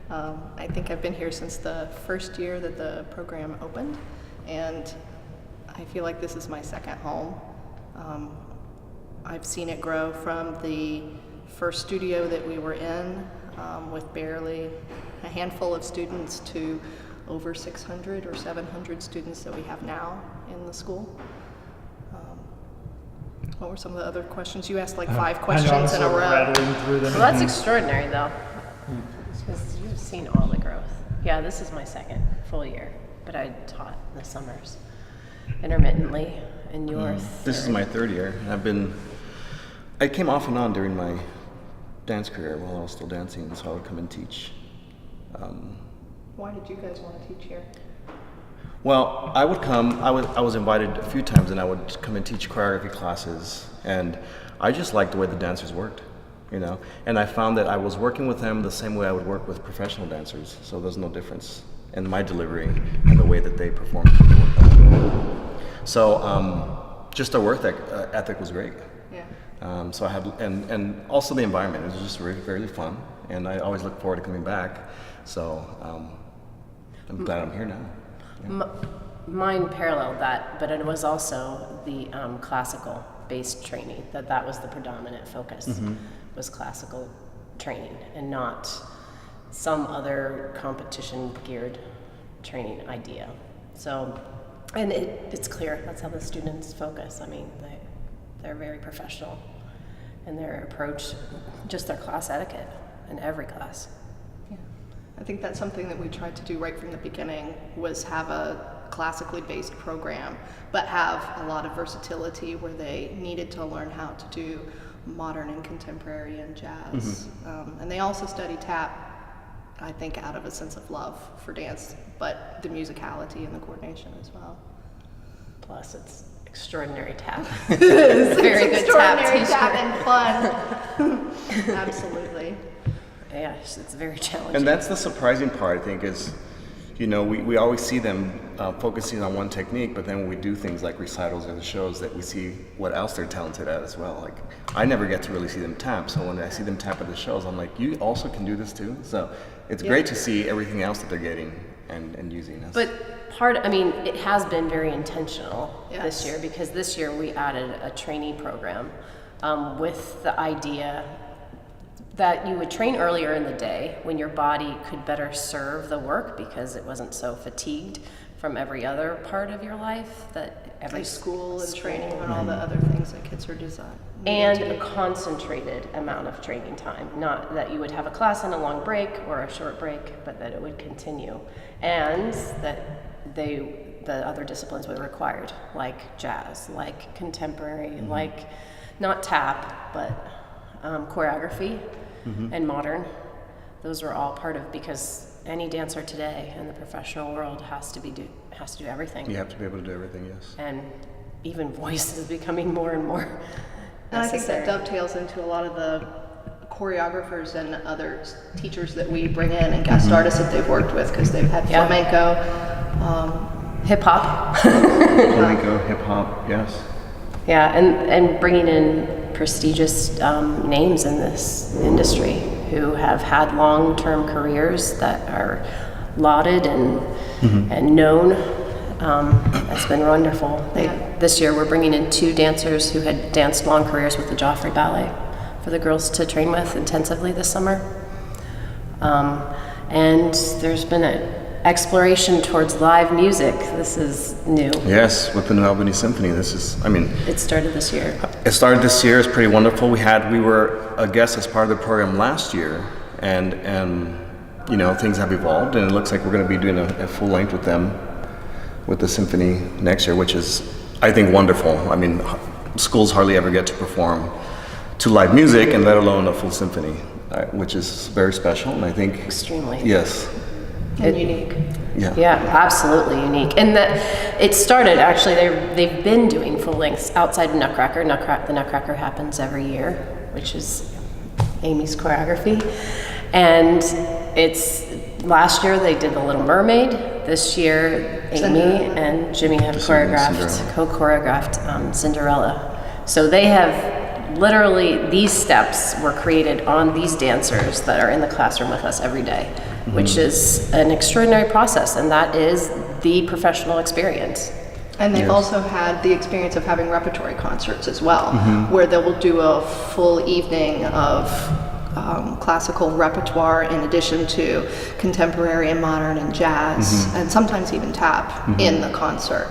I think I've been here since the first year that the program opened, and I feel like this is my second home. I've seen it grow from the first studio that we were in with barely a handful of students to over 600 or 700 students that we have now in the school. What were some of the other questions? You asked like 5 questions in a row. Rattling through them. Well, that's extraordinary, though, because you've seen all the growth. Yeah, this is my second full year, but I taught in the summers intermittently, and yours. This is my third year. I came off and on during my dance career while I was still dancing, so I would come and teach. Why did you guys want to teach here? Well, I would come, I was invited a few times, and I would come and teach choreography classes, and I just liked the way the dancers worked, you know? And I found that I was working with them the same way I would work with professional dancers, so there's no difference in my delivery and the way that they perform. So just the work ethic was great. Yeah. So I had, and also the environment, it was just really fun, and I always look forward to coming back, so I'm glad I'm here now. Yeah. Mine paralleled that, but it was also the classical-based training, that was the predominant focus, was classical training and not some other competition-geared training idea. So, and it's clear, that's how the students focus. I mean, they're very professional in their approach, just their class etiquette in every class. I think that's something that we tried to do right from the beginning, was have a classically based program, but have a lot of versatility where they needed to learn how to do modern and contemporary and jazz. And they also study tap, I think, out of a sense of love for dance, but the musicality and the coordination as well. Plus, it's extraordinary tap. It's very good tap. Extraordinary tap and fun. Absolutely. Yes, it's very challenging. And that's the surprising part, I think, is, you know, we always see them focusing on one technique, but then when we do things like recitals or the shows, that we see what else they're talented at as well. Like, I never get to really see them tap, so when I see them tap at the shows, I'm like, you also can do this too? So it's great to see everything else that they're getting and using. But it has been very intentional this year, because this year we added a trainee program with the idea that you would train earlier in the day when your body could better serve the work, because it wasn't so fatigued from every other part of your life, that every like school and training and all the other things that kids are designed. And a concentrated amount of training time, not that you would have a class and a long break or a short break, but that it would continue, and that the other disciplines would be required, like jazz, like contemporary, like not tap, but choreography. And modern. Those are all part of, because any dancer today in the professional world has to do everything. You have to be able to do everything, yes. And even voice is becoming more and more And I think necessary. that dovetails into a lot of the choreographers and other teachers that we bring in and guest artists that they've worked with, because they've had flamenco, hip hop. Flamenco, hip hop, yes. Yeah, and bringing in prestigious names in this industry who have had long-term careers that are lauded and known. That's been wonderful. This year we're bringing in 2 dancers who had danced long careers with the Joffrey Ballet for the girls to train with intensively this summer. And there's been an exploration towards live music. This is new. Yes, with the New Albany Symphony. It started this year. It started this year. It's pretty wonderful. We were a guest as part of the program last year, and you know, things have evolved, and it looks like we're going to be doing a full length with them, with the symphony next year, which is, I think, wonderful. I mean, schools hardly ever get to perform to live music, and let alone a full symphony, which is very special, and I think Extremely. Yes. and unique. Yeah, absolutely unique. And it started, actually, they've been doing full lengths outside of Nutcracker. The Nutcracker happens every year, which is Amy's choreography. And last year they did The Little Mermaid. This year, Amy and Jimmy have co-choreographed Cinderella. So they have literally these steps were created on these dancers that are in the classroom with us every day, which is an extraordinary process, and that is the professional experience. And they've also had the experience of having repertory concerts as well, where they will do a full evening of classical repertoire in addition to contemporary and modern and jazz, and sometimes even tap in the concert,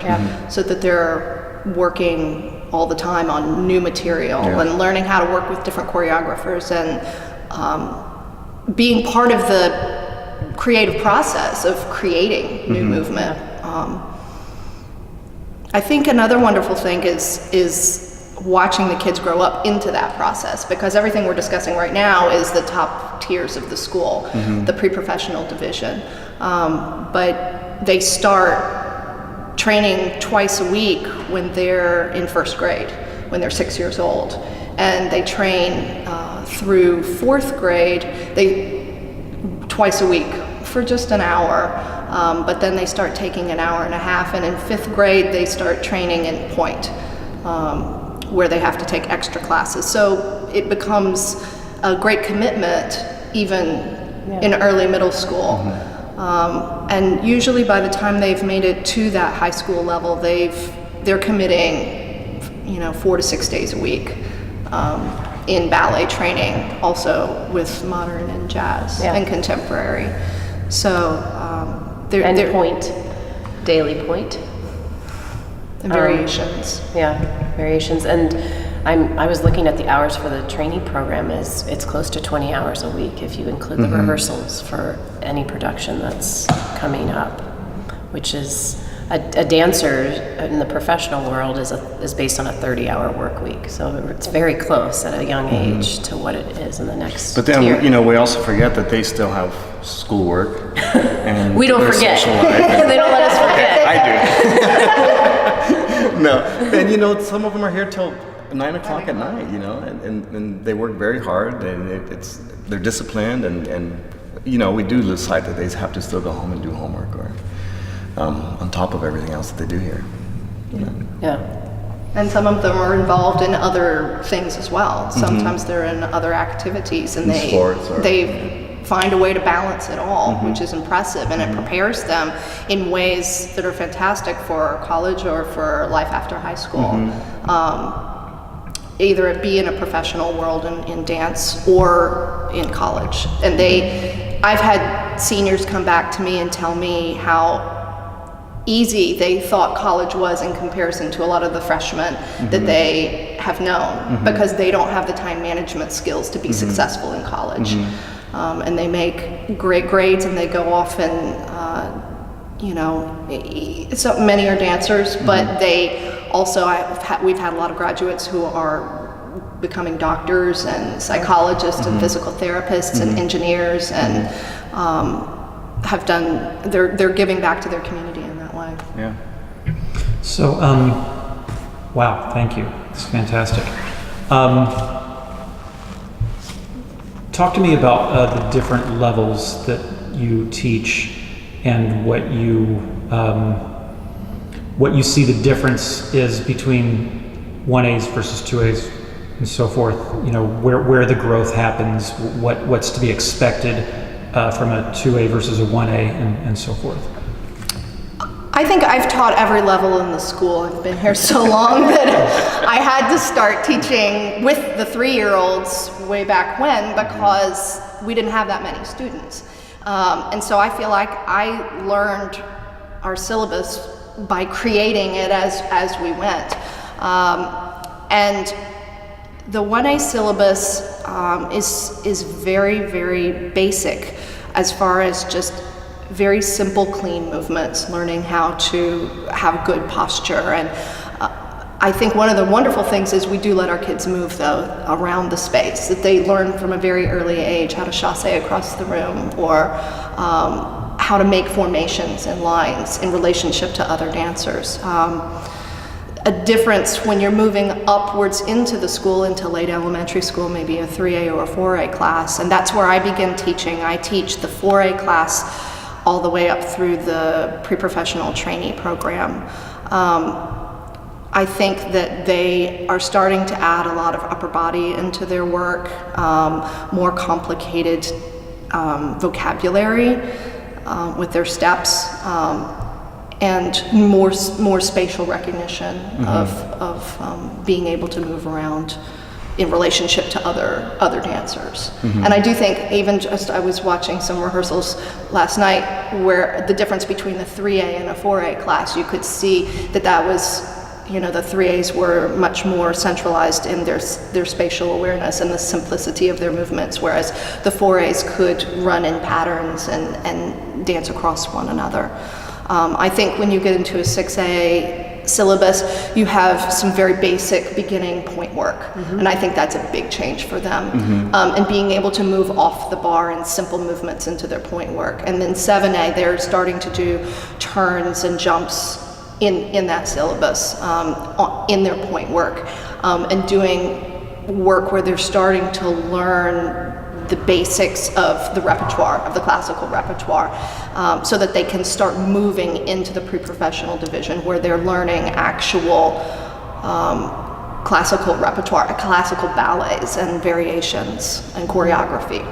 so that they're working all the time on new material and learning how to work with different choreographers and being part of the creative process of creating new movement. I think another wonderful thing is watching the kids grow up into that process, because everything we're discussing right now is the top tiers of the school, the pre-professional division. But they start training twice a week when they're in first grade, when they're 6 years old. And they train through fourth grade, twice a week for just an hour. But then they start taking an hour and a half, and in fifth grade they start training in point, where they have to take extra classes. So it becomes a great commitment even in early middle school. And usually by the time they've made it to that high school level, they're committing 4 to 6 days a week in ballet training, also with modern and jazz and contemporary. So they're point, daily point. and variations. Variations. And I was looking at the hours for the trainee program. It's close to 20 hours a week if you include the rehearsals for any production that's coming up, which is a dancer in the professional world is based on a 30-hour work week. So it's very close at a young age to what it is in the next But then, tier. we also forget that they still have schoolwork and We don't their forget. social life. They don't let us forget. I do. No, and some of them are here till 9 o'clock at night, and they work very hard, and they're disciplined, and we do lose sight that they have to still go home and do homework or on top of everything else that they do here. Yeah. And some of them are involved in other things as well. Sometimes they're in other activities, and they find a way to balance it all, which is impressive, and it prepares them in ways that are fantastic for college or for life after high school. Either it be in a professional world in dance or in college. And I've had seniors come back to me and tell me how easy they thought college was in comparison to a lot of the freshmen that they have known, because they don't have the time management skills to be successful in college. And they make great grades, and they go off and, so many are dancers, but they also, we've had a lot of graduates who are becoming doctors and psychologists and physical therapists and engineers, and they're giving back to their community in that way. Yeah. So, wow, thank you. It's fantastic. Talk to me about the different levels that you teach and what you see the difference is between 1As versus 2As and so forth. Where the growth happens, what's to be expected from a 2A versus a 1A, and so forth. I think I've taught every level in the school. I've been here so long that I had to start teaching with the 3-year-olds way back when, because we didn't have that many students. And so I feel like I learned our syllabus by creating it as we went. And the 1A syllabus is very, very basic as far as just very simple, clean movements, learning how to have good posture. And I think one of the wonderful things is we do let our kids move, though, around the space, that they learn from a very early age how to chasse across the room, or how to make formations and lines in relationship to other dancers. A difference when you're moving upwards into the school, into late elementary school, maybe a 3A or a 4A class, and that's where I begin teaching. I teach the 4A class all the way up through the pre-professional trainee program. I think that they are starting to add a lot of upper body into their work, more complicated vocabulary with their steps, and more spatial recognition of being able to move around in relationship to other dancers. And I do think even just, I was watching some rehearsals last night where the difference between the 3A and a 4A class, you could see that was, you know, the 3As were much more centralized in their spatial awareness and the simplicity of their movements, whereas the 4As could run in patterns and dance across one another. I think when you get into a 6A syllabus, you have some very basic beginning point work, and I think that's a big change for them. And being able to move off the bar in simple movements into their point work. And then 7A, they're starting to do turns and jumps in that syllabus, in their point work, and doing work where they're starting to learn the basics of the repertoire, of the classical repertoire, so that they can start moving into the pre-professional division where they're learning actual classical repertoire, classical ballets and variations and choreography.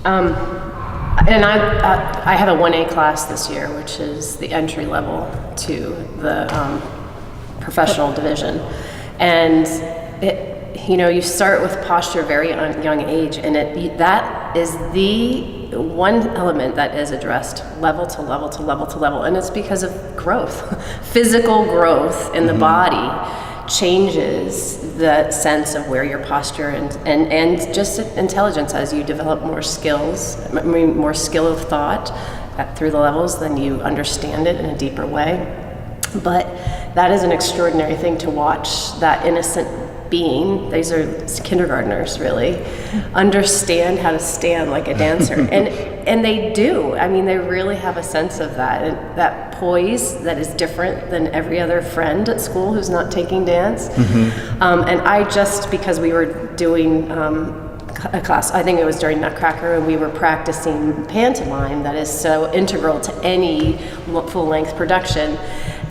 And I have a 1A class this year, which is the entry level to the professional division. And you start with posture very young age, and that is the one element that is addressed level to level to level to level, and it's because of growth. Physical growth in the body changes the sense of where your posture and just intelligence as you develop more skills, more skill of thought through the levels, then you understand it in a deeper way. But that is an extraordinary thing to watch that innocent being, these are kindergartners really, understand how to stand like a dancer. and they do. I mean, they really have a sense of that, and that poise that is different than every other friend at school who's not taking dance. And I just, because we were doing a class, I think it was during Nutcracker, and we were practicing pantomime that is so integral to any full-length production.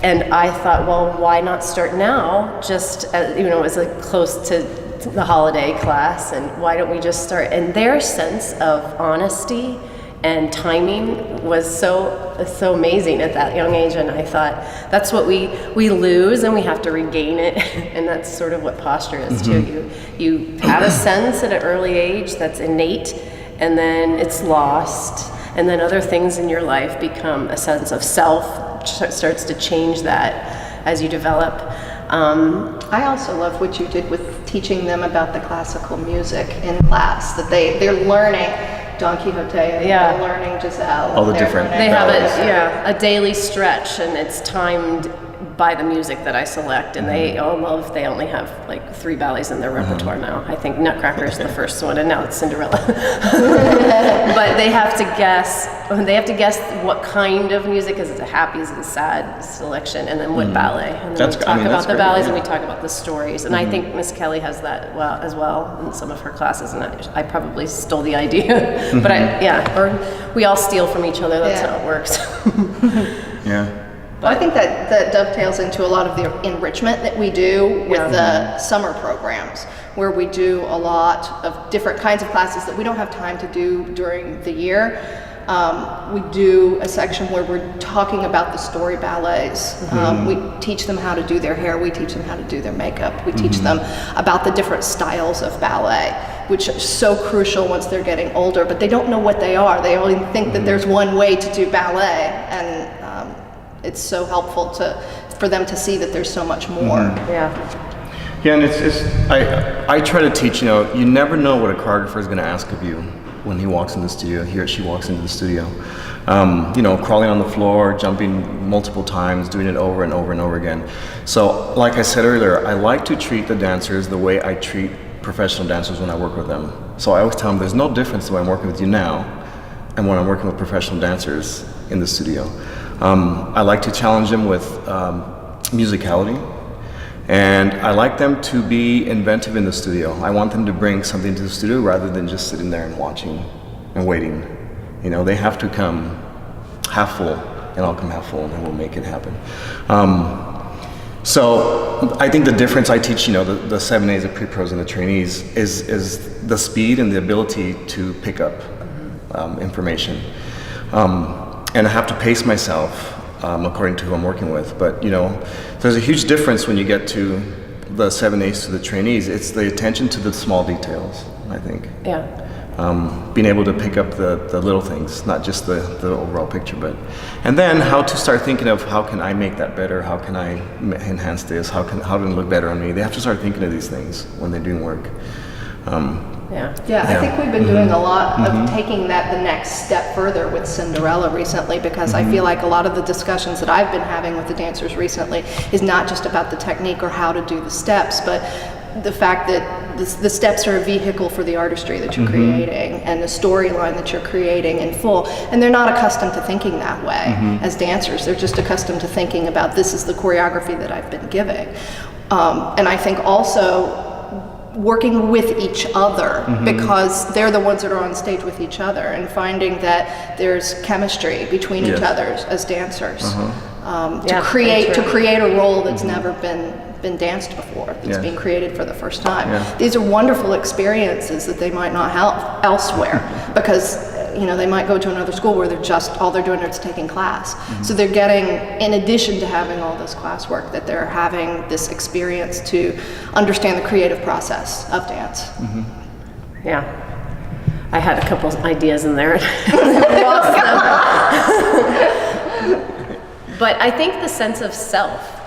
And I thought, well, why not start now, just as, it was close to the holiday class, and why don't we just start? And their sense of honesty and timing was so amazing at that young age, and I thought, that's what we lose, and we have to regain it, and that's sort of what posture is too. You have a sense at an early age that's innate, and then it's lost, and then other things in your life become a sense of self, starts to change that as you develop. I also love what you did with teaching them about the classical music in class, that they're learning Don Quixote, and they're learning Giselle. All the different. They have a daily stretch, and it's timed by the music that I select, and they only have like 3 ballets in their repertoire now. I think Nutcracker is the first one, and now it's Cinderella. But they have to guess what kind of music, is it a happy, is it a sad selection, and then what ballet. And then we talk about the ballets, and we talk about the stories. And I think Miss Kelly has that as well in some of her classes, and I probably stole the idea. But or we all steal from each other, that's how it works. Well, I think that dovetails into a lot of the enrichment that we do with the summer programs, where we do a lot of different kinds of classes that we don't have time to do during the year. We do a section where we're talking about the story ballets. We teach them how to do their hair. We teach them how to do their makeup. We teach them about the different styles of ballet, which is so crucial once they're getting older, but they don't know what they are. They only think that there's one way to do ballet, and it's so helpful for them to see that there's so much more. Yeah, and I try to teach, you never know what a choreographer is going to ask of you when he walks in the studio, he or she walks into the studio. Crawling on the floor, jumping multiple times, doing it over and over and over again. So, like I said earlier, I like to treat the dancers the way I treat professional dancers when I work with them. So I always tell them there's no difference the way I'm working with you now and when I'm working with professional dancers in the studio. I like to challenge them with musicality, and I like them to be inventive in the studio. I want them to bring something to the studio rather than just sitting there and watching and waiting. They have to come half full, and I'll come half full, and then we'll make it happen. So I think the difference I teach, the 7As, the pre-pros, and the trainees is the speed and the ability to pick up information. And I have to pace myself according to who I'm working with. But there's a huge difference when you get to the 7As to the trainees. It's the attention to the small details, I think. Yeah. Being able to pick up the little things, not just the overall picture, and then how to start thinking of how can I make that better? How can I enhance this? How can it look better on me? They have to start thinking of these things when they're doing work. Yeah, I think we've been doing a lot of taking that the next step further with Cinderella recently, because I feel like a lot of the discussions that I've been having with the dancers recently is not just about the technique or how to do the steps, but the fact that the steps are a vehicle for the artistry that you're creating and the storyline that you're creating in full. And they're not accustomed to thinking that way as dancers. They're just accustomed to thinking about, this is the choreography that I've been giving. And I think also working with each other, because they're the ones that are on stage with each other, and finding that there's chemistry between each other as dancers to create a role that's never been danced before, that's being created for the first time. These are wonderful experiences that they might not have elsewhere, because they might go to another school where all they're doing is taking class. So they're getting, in addition to having all this classwork, that they're having this experience to understand the creative process of dance. Yeah. I had a couple ideas in there. But I think the sense of self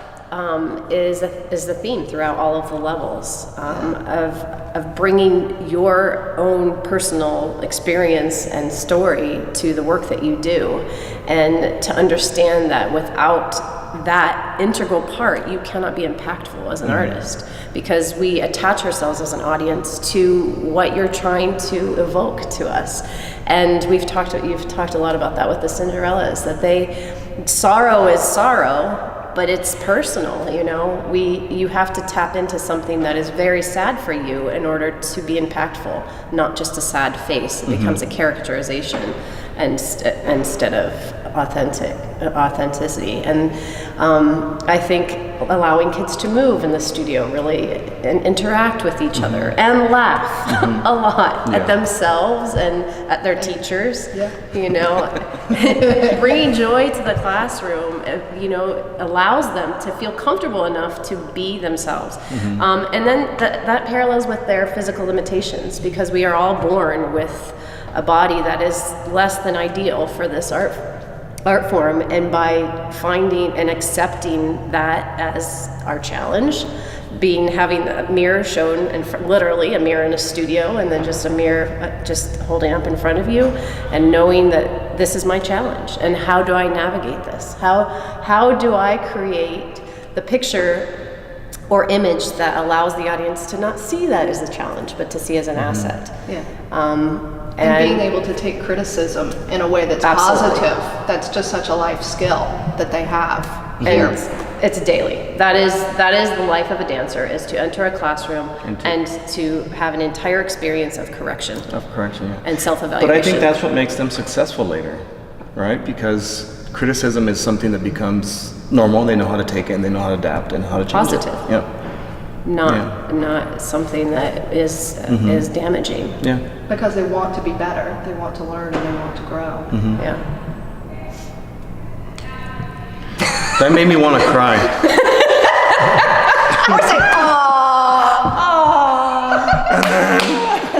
is the theme throughout all of the levels, of bringing your own personal experience and story to the work that you do, and to understand that without that integral part, you cannot be impactful as an artist, because we attach ourselves as an audience to what you're trying to evoke to us. And you've talked a lot about that with the Cinderellas, that sorrow is sorrow, but it's personal. You have to tap into something that is very sad for you in order to be impactful, not just a sad face. It becomes a characterization instead of authenticity. And I think allowing kids to move in the studio really and interact with each other and laugh a lot at themselves and at their teachers. Bringing joy to the classroom, allows them to feel comfortable enough to be themselves. And then that parallels with their physical limitations, because we are all born with a body that is less than ideal for this art form, and by finding and accepting that as our challenge, having a mirror shown, literally a mirror in a studio, and then just a mirror just holding up in front of you, and knowing that this is my challenge, and how do I navigate this? How do I create the picture or image that allows the audience to not see that as a challenge, but to see as an asset? And being able to take criticism in a way that's positive, that's just such a life skill that they have here. And it's daily. That is the life of a dancer, is to enter a classroom and to have an entire experience of correction. And self-evaluation. But I think that's what makes them successful later, right? Because criticism is something that becomes normal. They know how to take it, and they know how to adapt and how to change it. Not something that is damaging. Because they want to be better, they want to learn, and they want to grow. That made me want to cry. I was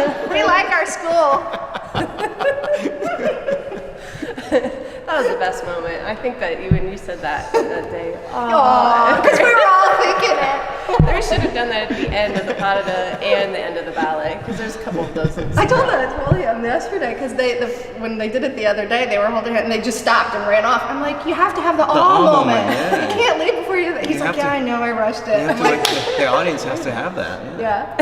like, we like our school. That was the best moment. I think that when you said that day. Because we were all thinking it. We should have done that at the end of the pas de deux and the end of the ballet, because there's a couple of those. I told him yesterday, because when they did it the other day, they were holding it and they just stopped and ran off. I'm like, you have to have the moment. You can't leave before you. He's like, I know, I rushed it. I'm like, the audience has to have that. Yeah.